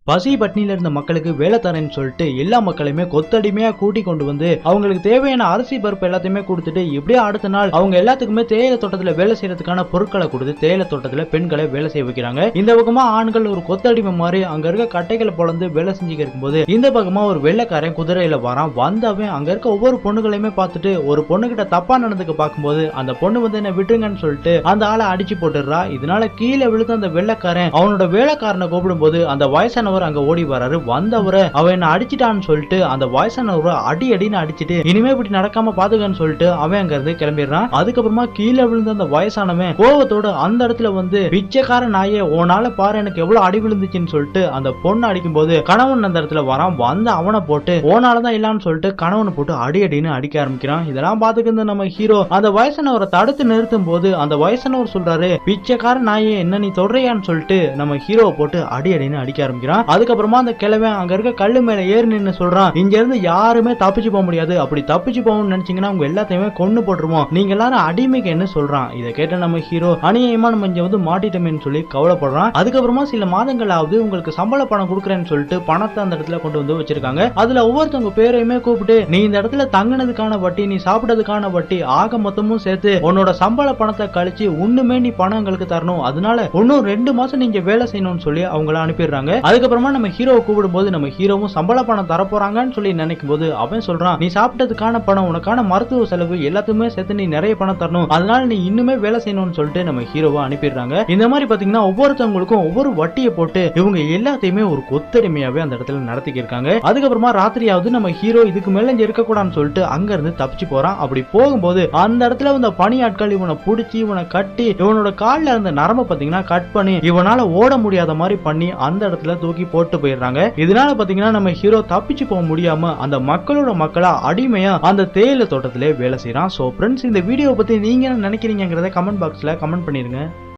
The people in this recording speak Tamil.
பசி பட்டினியில இருந்த மக்களுக்கு வேலை தரேன்னு சொல்லிட்டு எல்லா மக்களையுமே கொத்தடிமையா கூட்டி கொண்டு வந்து அவங்களுக்கு தேவையான அரிசி பருப்பு எல்லாத்தையுமே கொடுத்துட்டு இப்படியே அடுத்த நாள் அவங்க எல்லாத்துக்குமே தேயிலை தோட்டத்துல வேலை செய்யறதுக்கான பொருட்களை கொடுத்து தேயிலை தோட்டத்துல பெண்களை வேலை செய்ய வைக்கிறாங்க. இந்த பக்கமா ஆண்கள் ஒரு கொத்தடிமை மாதிரி அங்க இருக்க கட்டைகளை பொழந்து வேலை செஞ்சுக்க இருக்கும்போது இந்த பக்கமா ஒரு வெள்ளைக்காரன் குதிரையில வரான். வந்தவன் அங்க இருக்க ஒவ்வொரு பொண்ணுகளையுமே பார்த்துட்டு ஒரு பொண்ணு கிட்ட தப்பா நடந்துக்க பார்க்கும்போது அந்த பொண்ணு வந்து என்ன விட்டுருங்கன்னு சொல்லிட்டு அந்த ஆளை அடிச்சு போட்டுடுறா. இதனால கீழே விழுந்து அந்த வெள்ளைக்காரன் அவனோட வேலைக்காரனை கூப்பிடும் போது அந்த வயசானவர் அங்க ஓடி வராரு. வந்தவரை அவன் என்ன அடிச்சிட்டான்னு சொல்லிட்டு அந்த வயசானவரை அடின்னு அடிச்சிட்டு இனிமே இப்படி நடக்காம பாத்துக்கன்னு சொல்லிட்டு அவன் அங்க இருந்து கிளம்பிடுறான். அதுக்கப்புறமா கீழே விழுந்த அந்த வயசானவன் கோவத்தோட அந்த இடத்துல வந்து பிச்சைக்கார நாயே உன்னால பாரு எனக்கு எவ்வளவு அடி விழுந்துச்சுன்னு சொல்லிட்டு அந்த பொண்ணு அடிக்கும் போது கணவன் அந்த இடத்துல வரான். வந்து அவனை போட்டு ஓனாலதான் இல்லான்னு சொல்லிட்டு கணவனை போட்டு அடின்னு அடிக்க ஆரம்பிக்கிறான். இதெல்லாம் பாத்துக்கிட்டு நம்ம ஹீரோ அந்த வயசானவரை தடுத்து நிறுத்தும் போது அந்த வயசானவர் சொல்றாரு, பிச்சைக்கார நாயே என்ன நீ தொடரையான்னு சொல்லிட்டு நம்ம ஹீரோவை போட்டு அடின்னு அடிக்க ஆரம்பிக்கிறான். அதுக்கப்புறமா அந்த கிழவன் அங்க இருக்க கல்லு மேல ஏறி நின்னு சொல்றான், இங்க இருந்து யாருமே தப்பிச்சு போக முடியாது, அப்படி தப்பிச்சு போகணும்னு நினைச்சீங்கன்னா உங்க எல்லாத்தையுமே கொன்னு போட்டுருவோம், நீங்க எல்லாரும் அடிமைக்கு என்ன சொல்றான். இதை கேட்ட நம்ம ஹீரோ அநியாயமா நம்ம இங்க வந்து மாட்டிட்டோமேன்னு சொல்லி கவலைப்படுறான். அதுக்கப்புறமா சில மாதங்களாவது உங்களுக்கு சம்பள பணம் கொடுக்குறேன்னு சொல்லிட்டு பணத்தை அந்த இடத்துல கொண்டு வந்து வச்சிருக்காங்க. அதுல ஒவ்வொருத்தவங்க பேரையுமே கூப்பிட்டு நீ இந்த இடத்துல தங்கினதுக்கான வட்டி, நீ சாப்பிட்டதுக்கான வட்டி, ஆக மொத்தமும் சேர்த்து உன்னோட சம்பள பணத்தை கழிச்சு ஒண்ணுமே நீ பணம் எங்களுக்கு தரணும், அதனால இன்னும் 2 மாசம் நீங்க வேலை செய்யணும்னு சொல்லி அவங்கள அனுப்பிடுறாங்க. அதுக்கப்புறமா நம்ம ஹீரோவை கூப்பிடும் போது நம்ம ஹீரோவும் சம்பள பணம் தரப்போறாங்கன்னு சொல்லி நினைக்கும் போது அவன் சொல்றான், நீ சாப்பிட்டதுக்கான பணம், உனக்கான மருத்துவ செலவு எல்லாத்துக்குமே சேர்த்து நீ நிறைய பணம் தரணும், அதனால நீ இன்னுமே வேலை செய்யணும்னு சொல்லிட்டு நம்ம ஹீரோவை அனுப்பிடுறாங்க. இந்த மாதிரி பாத்தீங்கன்னா ஒவ்வொருத்தவங்களுக்கும் ஒவ்வொரு வட்டியை போட்டு இவங்க எல்லாத்தையுமே ஒரு கொத்தடிமையாவே அந்த இடத்துல நடத்திக்க இருக்காங்க. அதுக்கப்புறமா ராத்திரியாவது நம்ம ஹீரோ இதுக்கு மேல இங்க இருக்கக்கூடாதுன்னு சொல்லிட்டு அங்க இருந்து தப்பிச்சு போறான். அப்படி போகும்போது அந்த இடத்துல வந்த பணியாட்கள் இவனை புடிச்சு இவனை கட்டி இவனோட கால்ல இருந்த நரம்பை பாத்தீங்கன்னா கட் பண்ணி இவனால ஓட முடியாத மாதிரி பண்ணி அந்த இடத்துல தூக்கி போட்டு போயிடுறாங்க. இதனால பாத்தீங்கன்னா நம்ம ஹீரோ தப்பிச்சு போக முடியாம அந்த மக்களோட மக்களா அடிமையா அந்த தேயிலை தோட்டத்திலே வேலை செய்யறான். சோ ஃப்ரெண்ட்ஸ், இந்த வீடியோ பத்தி நீங்க என்ன நினைக்கிறீங்கங்கறத கமெண்ட் பாக்ஸ்ல கமெண்ட் பண்ணிருங்க.